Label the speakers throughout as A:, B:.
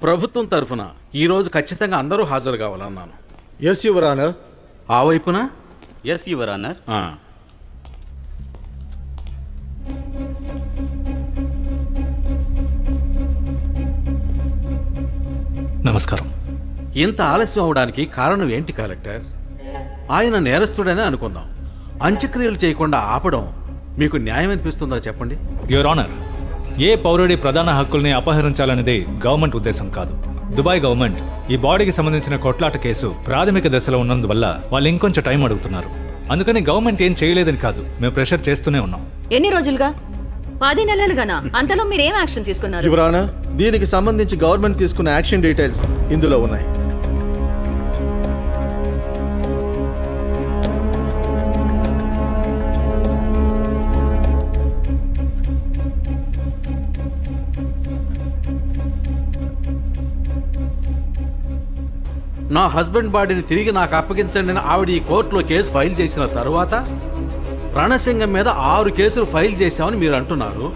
A: ప్రభుత్వం తరఫున ఈరోజు ఖచ్చితంగా అందరూ హాజరు కావాలన్నాను.
B: Yes your honour.
A: ఆ వైపున
C: ఎస్ యువర్ ఆనర్.
D: నమస్కారం.
A: ఇంత ఆలస్యం అవడానికి కారణం ఏంటి కలెక్టర్? ఆయన నేరస్తుడనే అనుకుందాం. అంత్యక్రియలు చేయకుండా ఆపడం మీకు న్యాయం అనిపిస్తుందా చెప్పండి?
D: యువర్ ఆనర్, ఏ పౌరుడి ప్రధాన హక్కుల్ని అపహరించాలనేది గవర్నమెంట్ ఉద్దేశం కాదు. దుబాయ్ గవర్నమెంట్ ఈ బాడీకి సంబంధించిన కొట్లాట కేసు ప్రాథమిక దశలో ఉన్నందువల్ల వాళ్ళు ఇంకొంచెం టైం అడుగుతున్నారు. అందుకని గవర్నమెంట్ ఏం చేయలేదని కాదు, మేము ప్రెషర్ చేస్తూనే ఉన్నాం.
E: ఎన్ని రోజులుగా? 10 నెలలుగానా? అంతలో మీరు ఏం యాక్షన్ తీసుకున్నారు?
B: యువర్ ఆనర్, దీనికి సంబంధించి గవర్నమెంట్ తీసుకున్న యాక్షన్ డీటెయిల్స్ ఇందులో ఉన్నాయి.
A: నా హస్బెండ్ బాడీని తిరిగి నాకు అప్పగించండి ఆవిడ ఈ కోర్టులో కేసు ఫైల్ చేసిన తరువాత రణసింగం మీద 6 కేసులు ఫైల్ చేశామని మీరు అంటున్నారు.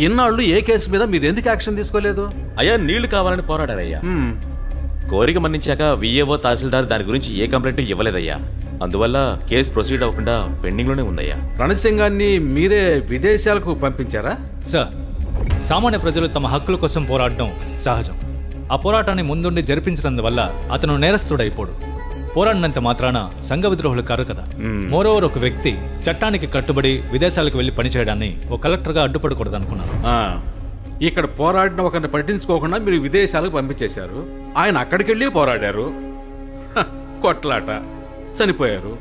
A: ఇన్నాళ్ళు ఏ కేసు మీద మీరు ఎందుకు యాక్షన్ తీసుకోలేదు?
F: అయ్యా, నీళ్లు కావాలని పోరాడారయ్యా. కోరిక మన్నించాక విఏఓ తహసీల్దార్ దాని గురించి ఏ కంప్లైంట్ ఇవ్వలేదయ్యా. అందువల్ల కేసు ప్రొసీడ్ అవ్వకుండా పెండింగ్ లోనే ఉందయ్యా.
A: రణసింగాన్ని మీరే విదేశాలకు పంపించారా?
D: సార్, సామాన్య ప్రజలు తమ హక్కుల కోసం పోరాడడం సహజం. ఆ పోరాటాన్ని ముందుండి జరిపించినందువల్ల అతను నేరస్తుడైపోడు. పోరాడినంత మాత్రాన సంఘ విద్రోహులు కారు కదా. మోరోవర్, ఒక వ్యక్తి చట్టానికి కట్టుబడి విదేశాలకు వెళ్లి పనిచేయడాన్ని ఒక కలెక్టర్గా అడ్డుపడకూడదు అనుకున్నాను.
A: ఇక్కడ పోరాడిన ఒకరిని పట్టించుకోకుండా మీరు విదేశాలకు పంపించేశారు. ఆయన అక్కడికి వెళ్ళి పోరాడారు, కొట్లాట, చనిపోయారు.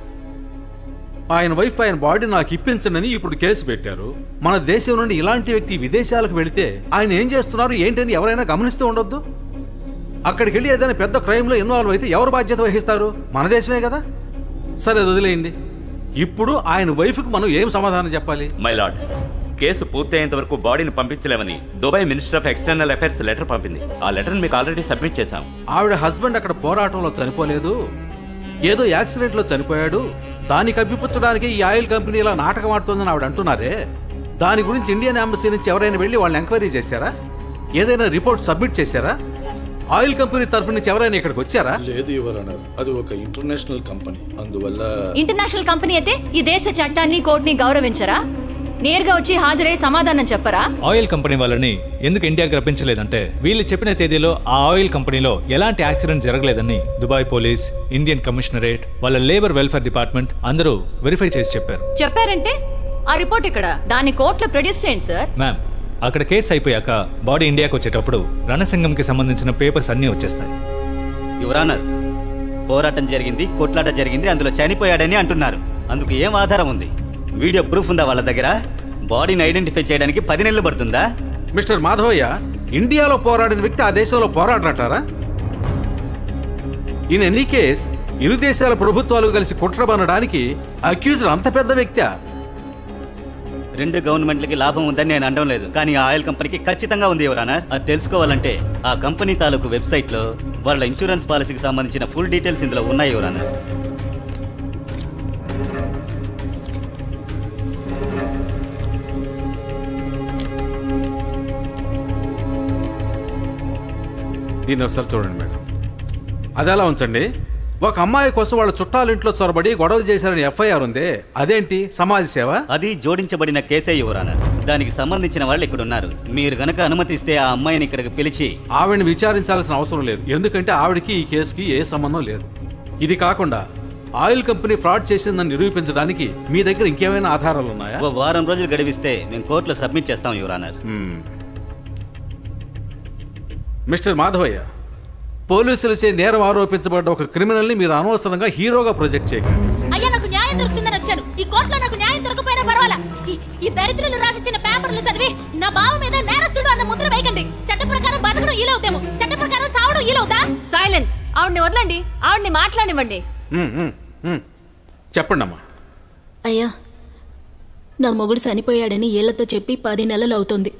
A: ఆయన వైఫ్ ఆయన బాడీ నాకు ఇప్పించనని ఇప్పుడు కేసు పెట్టారు. మన దేశం నుండి ఇలాంటి వ్యక్తి విదేశాలకు వెళితే ఆయన ఏం చేస్తున్నారు ఏంటని ఎవరైనా గమనిస్తూ ఉండొద్దు. అక్కడికి వెళ్ళి ఏదైనా పెద్ద క్రైమ్లో ఇన్వాల్వ్ అయితే ఎవరు బాధ్యత వహిస్తారు? మన దేశమే కదా. సరే, అది వదిలేయండి. ఇప్పుడు ఆయన వైఫ్కి మనం ఏం సమాధానం చెప్పాలి?
G: మై లార్డ్, కేసు పూర్తి అయ్యేంత వరకు బాడీని పంపించలేమని Dubai minister of external affairs letter పంపింది. ఆ లెటర్ని మీకు ఆల్రెడీ సబ్మిట్ చేశాం.
A: ఆవిడ హస్బెండ్ అక్కడ పోరాటంలో చనిపోలేదు, ఏదో యాక్సిడెంట్లో చనిపోయాడు. దాన్ని కప్పిపుచ్చడానికి ఈ ఆయిల్ కంపెనీ ఇలా నాటకం ఆడుతుందని ఆవిడ అంటున్నారే, దాని గురించి ఇండియన్ ఎంబసీ నుంచి ఎవరైనా వెళ్ళి వాళ్ళని ఎంక్వైరీ చేశారా? ఏదైనా రిపోర్ట్ సబ్మిట్ చేశారా? ఆయిల్ కంపెనీ తరఫు నుంచి ఎవరైనా ఇక్కడికి వచ్చారా?
B: లేదు యువర్ ఆనర్, అది ఒక ఇంటర్నేషనల్ కంపెనీ. అందువల్ల
E: ఇంటర్నేషనల్ కంపెనీ అయితే ఈ దేశ చట్టాన్ని కోర్టుని గౌరవించరా? నేరుగా వచ్చి హాజరై సమాధానం చెప్పరా?
D: ఆయిల్ కంపెనీ వాళ్ళని ఎందుకు ఇండియాకి రప్పించలేదంటే వీళ్ళు చెప్పిన తేదీలో ఆ ఆయిల్ కంపెనీలో ఎలాంటి యాక్సిడెంట్ జరగలేదని దుబాయ్ పోలీస్, ఇండియన్ కమిషనరేట్, వాళ్ళ లేబర్ వెల్ఫేర్ డిపార్ట్మెంట్ అందరూ వెరిఫై చేసి చెప్పారు.
E: చెప్పారంటే ఆ రిపోర్ట్ ఇక్కడ దాన్ని కోర్టులో ప్రొడ్యూస్ చేయండి సార్.
D: మ్యామ్, అక్కడ కేసు అయిపోయాక బాడీ ఇండియాకి వచ్చేటప్పుడు రణసింగంకి సంబంధించిన పేపర్స్ అన్నీ వచ్చేస్తాయి.
C: యువర్ ఆనర్, పోరాటం జరిగింది, కొట్లాట జరిగింది, అందులో చనిపోయాడని అంటున్నారు. అందుకు ఏం ఆధారం ఉంది? వీడియో ప్రూఫ్ ఉందా వాళ్ళ దగ్గర? బాడీని ఐడెంటిఫై చేయడానికి 10 నెలలు పడుతుందా?
A: మిస్టర్ మాధవయ్య, ఇండియాలో పోరాడిన వ్యక్తి ఆ దేశంలో పోరాడరంటారా? ఇన్ ఎనీ కేస్ ఇరు దేశాల ప్రభుత్వాలు కలిసి కుట్రబనడానికి అక్యూజ్డ్ అంత పెద్ద వ్యక్తి?
C: 2 గవర్నమెంట్లకి లాభం ఉందని నేను అనడం లేదు, కానీ ఆ ఆయిల్ కంపెనీకి ఖచ్చితంగా ఉంది యువర్ ఆనర్. అది తెలుసుకోవాలంటే ఆ కంపెనీ తాలూకు వెబ్సైట్లో వాళ్ళ ఇన్సూరెన్స్ పాలసీకి సంబంధించిన ఫుల్ డీటెయిల్స్ ఇందులో ఉన్నాయి యువర్ ఆనర్.
A: దీన్ని ఒకసారి చూడండి మేడం. అది ఎలా ఉంచండి. ఒక అమ్మాయి కోసం వాళ్ళ చుట్టాల ఇంట్లో చొరబడి గొడవ చేశారని ఎఫ్ఐఆర్ ఉంది. అదేంటి సమాజ సేవ?
C: అది జోడించబడిన కేసే యువర్ ఆనర్. దానికి సంబంధించిన వాళ్ళు ఇక్కడ ఉన్నారు. మీరు గనక అనుమతిస్తే ఆ అమ్మాయిని ఇక్కడికి పిలిచి
A: ఆవిడని విచారించాల్సిన అవసరం లేదు, ఎందుకంటే ఆవిడకి ఈ కేసుకి ఏ సంబంధం లేదు. ఇది కాకుండా ఆయిల్ కంపెనీ ఫ్రాడ్ చేసిందని నిరూపించడానికి మీ దగ్గర ఇంకేమైనా ఆధారాలు ఉన్నాయా?
C: ఒక వారం రోజులు గడివిస్తే మేము కోర్టులో సబ్మిట్ చేస్తాం యువర్ ఆనర్.
A: మిస్టర్ మాధవయ్య, పోలీసులచే నేరం ఆరోపించబడ్డ ఒక క్రిమినల్ ని మీరు అనవసరంగా హీరోగా ప్రొజెక్ట్ చేయకండి.
H: అయ్యా, నాకు న్యాయం దొరుకుతుందని వచ్చాను. ఈ కోర్టులో నాకు న్యాయం దొరకపోయినా పర్వాలా. ఈ దరిద్రులు రాసిచ్చిన పేపర్లు చదివి నా బావ మీద నేరస్తుడు అన్న ముద్ర వేయకండి. చట్ట ప్రకారం బతకడం ఈలవుతాము, చట్ట ప్రకారం సావడం ఈలవుతా.
E: సైలెన్స్. ఆవిడ్ని వదలండి, ఆవిడ్ని మాట్లాడివ్వండి.
A: చెప్పండి అమ్మా.
I: అయ్యా, నా మొగుడు చనిపోయాడని ఏళ్లతో చెప్పి 10 నెలలు అవుతుంది.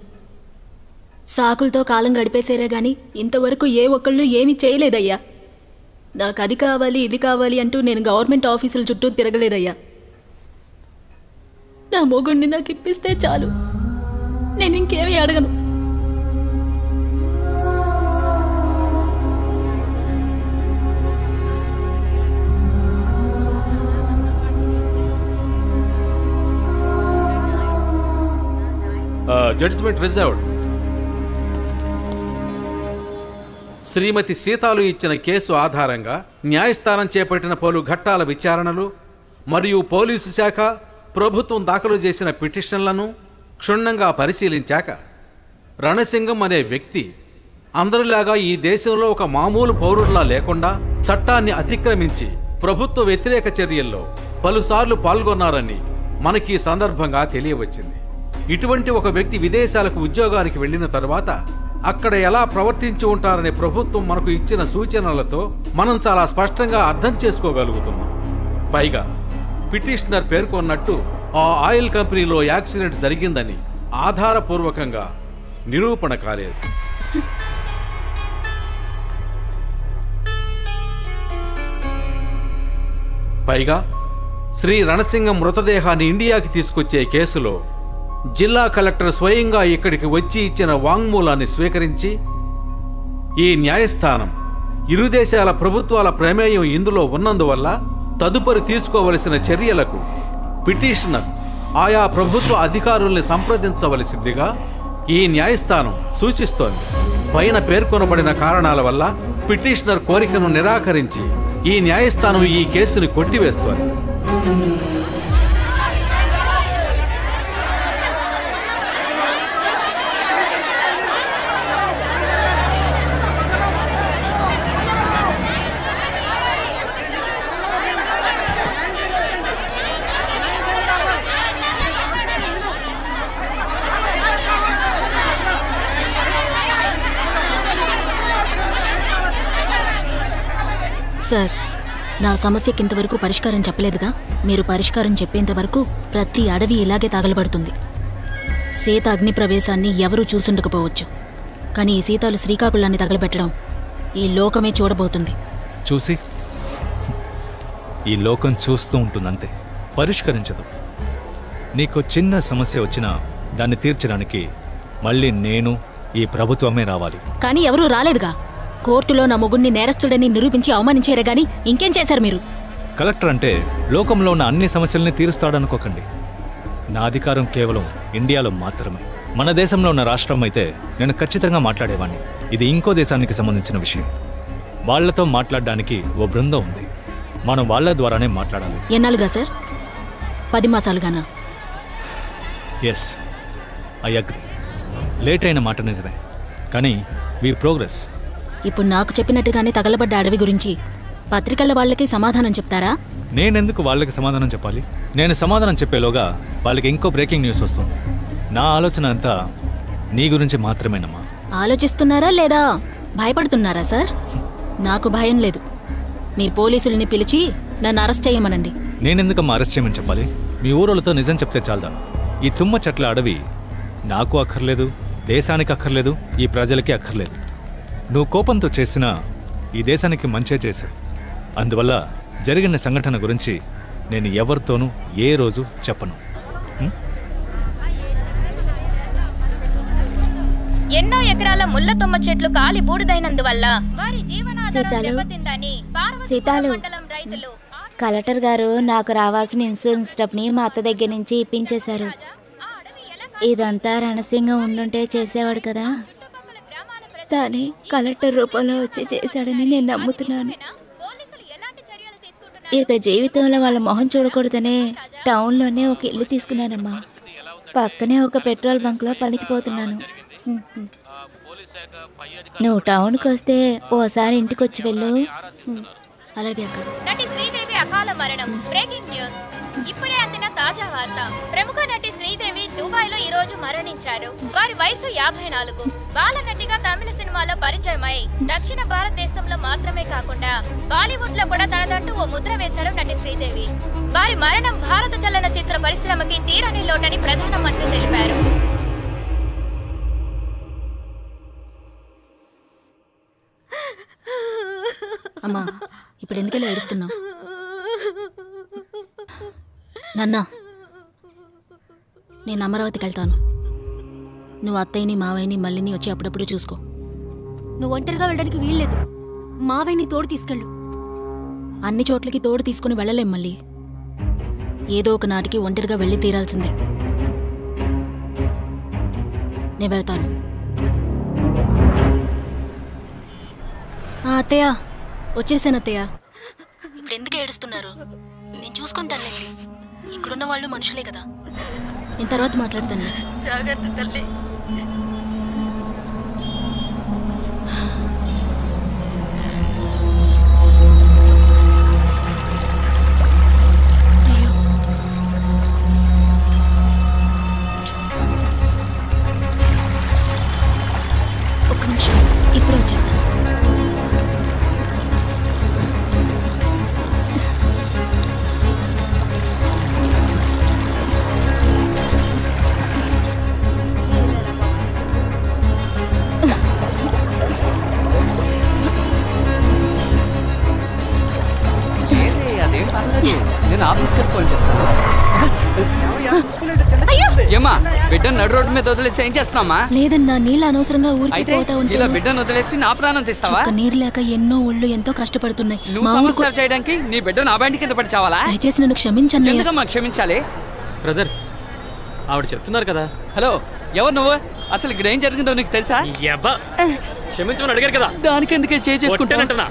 I: సాకులతో కాలం గడిపేశారే గాని ఇంతవరకు ఏ ఒక్కళ్ళు ఏమీ చేయలేదయ్యా. నాకు అది కావాలి ఇది కావాలి అంటూ నేను గవర్నమెంట్ ఆఫీసుల చుట్టూ తిరగలేదయ్యా. నా మొగుడిని నాకు ఇప్పిస్తే చాలు, నేను ఇంకేమీ అడగను.
A: Judgement reserved. శ్రీమతి సీతాలు ఇచ్చిన కేసు ఆధారంగా న్యాయస్థానం చేపట్టిన పలు ఘట్టాల విచారణలు మరియు పోలీసు శాఖ ప్రభుత్వం దాఖలు చేసిన పిటిషన్లను క్షుణ్ణంగా పరిశీలించాక రణసింగం అనే వ్యక్తి అందరిలాగా ఈ దేశంలో ఒక మామూలు పౌరుడిలా లేకుండా చట్టాన్ని అతిక్రమించి ప్రభుత్వ వ్యతిరేక చర్యల్లో పలుసార్లు పాల్గొన్నారని మనకి ఈ సందర్భంగా తెలియవచ్చింది. ఇటువంటి ఒక వ్యక్తి విదేశాలకు ఉద్యోగానికి వెళ్ళిన తర్వాత అక్కడ ఎలా ప్రవర్తించి ఉంటారనే ప్రభుత్వం మనకు ఇచ్చిన సూచనలతో మనం చాలా స్పష్టంగా అర్థం చేసుకోగలుగుతున్నాం. పైగా పిటిషనర్ పేర్కొన్నట్టు ఆ ఆయిల్ కంపెనీలో యాక్సిడెంట్ జరిగిందని ఆధారపూర్వకంగా నిరూపణ కాలేదు. పైగా శ్రీ రణసింగం మృతదేహాన్ని ఇండియాకి తీసుకొచ్చే కేసులో జిల్లా కలెక్టర్ స్వయంగా ఇక్కడికి వచ్చి ఇచ్చిన వాంగ్మూలాన్ని స్వీకరించి ఈ న్యాయస్థానం ఇరు దేశాల ప్రభుత్వాల ప్రమేయం ఇందులో ఉన్నందువల్ల తదుపరి తీసుకోవలసిన చర్యలకు పిటిషనర్ ఆయా ప్రభుత్వ అధికారుల్ని సంప్రదించవలసిందిగా ఈ న్యాయస్థానం సూచిస్తోంది. పైన పేర్కొనబడిన కారణాల వల్ల పిటిషనర్ కోరికను నిరాకరించి ఈ న్యాయస్థానం ఈ కేసుని కొట్టివేస్తోంది.
I: సార్, నా సమస్యకి ఇంతవరకు పరిష్కారం చెప్పలేదుగా. మీరు పరిష్కారం చెప్పేంత వరకు ప్రతి అడవి ఇలాగే తగలబడుతుంది. సీత అగ్ని ప్రవేశాన్ని ఎవరూ చూసుండకపోవచ్చు, కానీ ఈ సీతాలు శ్రీకాకుళాన్ని తగలబెట్టడం ఈ లోకమే చూడబోతుంది.
D: చూసి ఈ లోకం చూస్తూ ఉంటుందంతే, పరిష్కరించదు. నీకు చిన్న సమస్య వచ్చినా దాన్ని తీర్చడానికి మళ్ళీ నేను, ఈ ప్రభుత్వమే రావాలి.
I: కానీ ఎవరూ రాలేదుగా. కోర్టులో నా మొగుడిని నేరస్తుడని నిరూపించి అవమానించారే గాని ఇంకేం చేశారు మీరు?
D: కలెక్టర్ అంటే లోకంలో ఉన్న అన్ని సమస్యల్ని తీరుస్తాడనుకోకండి. నా అధికారం కేవలం ఇండియాలో మాత్రమే. మన దేశంలో ఉన్న రాష్ట్రం అయితే నేను ఖచ్చితంగా మాట్లాడేవాడిని. ఇది ఇంకో దేశానికి సంబంధించిన విషయం. వాళ్లతో మాట్లాడడానికి ఓ బృందం ఉంది. మనం వాళ్ళ ద్వారానే మాట్లాడాలి.
I: ఎన్నాళ్ళుగా సార్? 10 మాసాలుగానా?
D: Yes, I agree. లేట్ అయిన మాట నిజమే, కానీ వీ ప్రోగ్రెస్.
I: ఇప్పుడు నాకు చెప్పినట్టుగానే తగలబడ్డ అడవి గురించి పత్రికల వాళ్ళకి సమాధానం చెప్తారా?
D: నేనెందుకు వాళ్ళకి సమాధానం చెప్పాలి? నేను సమాధానం చెప్పేలోగా వాళ్ళకి ఇంకో బ్రేకింగ్ న్యూస్ వస్తుంది. నా ఆలోచన అంతా నీ గురించి మాత్రమేనమ్మా.
I: ఆలోచిస్తున్నారా లేదా భయపడుతున్నారా సార్? నాకు భయం లేదు. మీ పోలీసుల్ని పిలిచి నన్ను అరెస్ట్ చేయమనండి.
D: నేనెందుకమ్మా అరెస్ట్ చేయమని చెప్పాలి? మీ ఊరోళ్ళతో నిజం చెప్తే చాలదా? ఈ తుమ్మ చెట్ల అడవి నాకు అక్కర్లేదు, దేశానికి అక్కర్లేదు, ఈ ప్రజలకి అక్కర్లేదు. నువ్వు కోపంతో చేసిన ఈ దేశానికి మంచే చేశావు. అందువల్ల జరిగిన సంఘటన గురించి నేను ఎవరితోనూ ఏ రోజు చెప్పను.
H: ఎన్నో ఎకరాల ముళ్ళ తుమ్మ చెట్లు కాలి బూడిదైనందువల్ల వారి జీవనాధారం దెబ్బతిందని
J: సీతాలు, కలెక్టర్ గారు నాకు రావాల్సిన ఇన్సూరెన్స్ డబ్బుని మా అత్త దగ్గర నుంచి ఇప్పించేశారు. ఇదంతా రణసింగం ఉండుంటే చేసేవాడు కదా. దాన్ని కలెక్టర్ రూపంలో వచ్చి చేశాడని నేను నమ్ముతున్నాను. ఇక జీవితంలో వాళ్ళ మొహం చూడకూడదనే టౌన్లోనే ఒక ఇల్లు తీసుకున్నానమ్మా. పక్కనే ఒక పెట్రోల్ బంక్లో పనికిపోతున్నాను. నువ్వు టౌన్కి వస్తే ఓసారి ఇంటికి వచ్చి వెళ్ళు.
I: అలాగే అక్క.
H: నటి శ్రీదేవి అకాల మరణం. Breaking news. ఇప్పుడే అందిన తాజా వార్త. ప్రముఖ నటి శ్రీదేవి దుబాయ్ లో ఈ రోజు మరణించారు. వారి వయసు 54. బాల నటిగా తమిళ సినిమాలో పరిచయమై దక్షిణ భారతదేశంలో మాత్రమే కాకుండా బాలీవుడ్ లో కూడా తనదంటూ ఓ ముద్ర వేశారు నటి శ్రీదేవి. వారి మరణం భారత చలనచిత్ర పరిశ్రమకి తీరని లోటని ప్రధానమంత్రి తెలిపారు.
I: అమ్మా, ఇప్పుడు ఎందుకలా ఏడుస్తున్నావు? నాన్న, నేను అమరావతికి వెళ్తాను. నువ్వు అత్తయ్యని మావయ్యని మళ్ళీని వచ్చి అప్పుడప్పుడు చూసుకో.
E: నువ్వు ఒంటరిగా వెళ్ళడానికి వీల్లేదు. మావయ్యని తోడు తీసుకెళ్ళు.
I: అన్ని చోట్లకి తోడు తీసుకుని వెళ్ళలేం మళ్ళీ. ఏదో ఒక నాటికి ఒంటరిగా వెళ్ళి తీరాల్సిందే. నేను వెళ్తాను. అత్తయ్య వచ్చేసాను అత్తయ్య. ఇప్పుడు ఎందుకు ఏడుస్తున్నారు? నేను చూసుకుంటానులేండి. ఇక్కడున్న వాళ్ళు మనుషులే కదా. నేను తర్వాత మాట్లాడతాను.
K: జాగ్రత్త తల్లి.
I: ఒక్క నిమిషం, ఇప్పుడే వచ్చేస్తాను.
L: నేను ఆఫీస్కి ఫోన్ చేస్తాను. ఏమా బిడ్డను నడు రోడ్డు మీద వదిలేసి ఏం చేస్తున్నామా?
I: లేదన్నా, నీళ్ళు అనవసరంగా ఊరికి పోతా ఉంటే
L: ఇలా బిడ్డను వదిలేసి నా ప్రాణం తీస్తావా?
I: నీరు లేక ఎన్నో ఊళ్ళు ఎంతో కష్టపడుతున్నాయి.
L: నువ్వు సమస్య చేయడానికి నీ బిడ్డ నా బండి కింద పడి చావాలా?
I: దయచేసి నన్ను క్షమించండి.
L: ఎందుకమ్మా క్షమించాలి?
M: బ్రదర్ ఆవిడ చెప్తున్నారు కదా.
L: హలో, ఎవరు నువ్వు? అసలు ఇక్కడ ఏం జరిగిందో నీకు తెలుసా?
M: క్షమించమని అడిగారు కదా,
L: దానికి ఎందుకే చేసుకుంటానంటున్నా.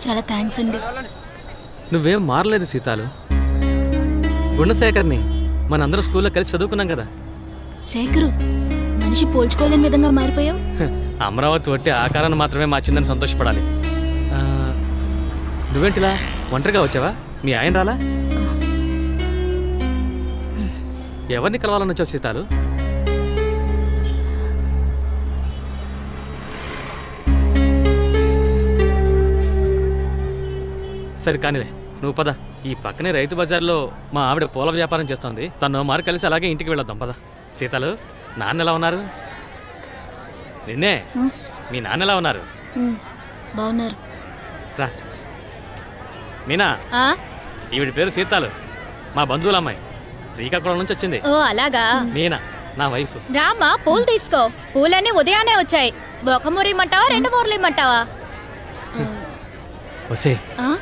I: చాలా థ్యాంక్స్ అండి.
M: నువ్వేం మారలేదు సీతాలు. గుణశేఖర్ని మనందరం స్కూల్లో కలిసి చదువుకున్నాం కదా.
I: శేఖరు, మనిషి పోల్చుకోలేని విధంగా మారిపోయావు.
M: అమరావతి ఒట్టి ఆకారాన్ని మాత్రమే మార్చిందని సంతోషపడాలి. నువ్వేంటిలా ఒంటరిగా వచ్చావా? మీ ఆయన రాలా? ఎవరిని కలవాలని వచ్చావు సీతాలు? సరే కానిలే, నువ్వు పద. ఈ పక్కనే రైతు బజార్లో మా ఆవిడ పూల వ్యాపారం చేస్తుంది. తను మారు కలిసి అలాగే ఇంటికి వెళ్ళొద్దాం పద. సీతాలు, నాన్న ఎలా ఉన్నారు? నిన్నే, మీ నాన్న ఎలా ఉన్నారు?
I: బాగున్నారు.
M: రా మీనా, ఈవిడ పేరు సీతాలు, మా బంధువుల అమ్మాయి, శ్రీకాకుళం నుంచి వచ్చింది.
H: ఓ అలాగా.
M: మీనా నా వైఫ్.
H: రామ్మా, పూలు తీసుకో. పూలన్నీ ఉదయాన్నే వచ్చాయి. ఒక మూర ఇమ్మంటావా, 2 మూరలు ఇమ్మంటావా?
M: వసే,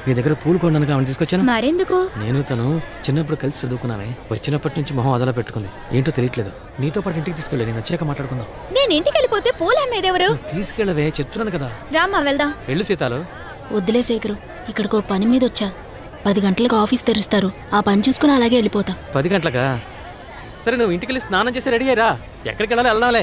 M: నీ దగ్గర పూలు కొనడానికి ఆమెను తీసుకొచ్చాను.
H: మరెందుకు?
M: నేను తను చిన్నప్పుడు కలిసి చదువుకున్నామే. వచ్చినప్పటి నుంచి మొహం అదలా పెట్టుకుంది. ఏంటో తెలియట్లేదు. నీతో పాటు ఇంటికి తీసుకెళ్ళి నేను వచ్చాక మాట్లాడుకుందాం.
H: నేను ఇంటికి వెళ్ళిపోతే పూలు అమ్మేదెవరు?
M: తీసుకెళ్ళవే, చెప్తున్నాను కదా.
H: రామ్మా వెళ్దాం.
M: వెళ్ళు సీతాలు.
I: వద్దులే శేఖరు, ఇక్కడికి పని మీద వచ్చా. 10 గంటలకు ఆఫీస్ తెరుస్తారు. ఆ పని చూసుకుని అలాగే వెళ్ళిపోతా.
M: 10 గంటలకా? సరే, నువ్వు ఇంటికి వెళ్ళి స్నానం చేసి రెడీ అయ్యారా. ఎక్కడికి వెళ్ళాలి వెళ్దాంలే.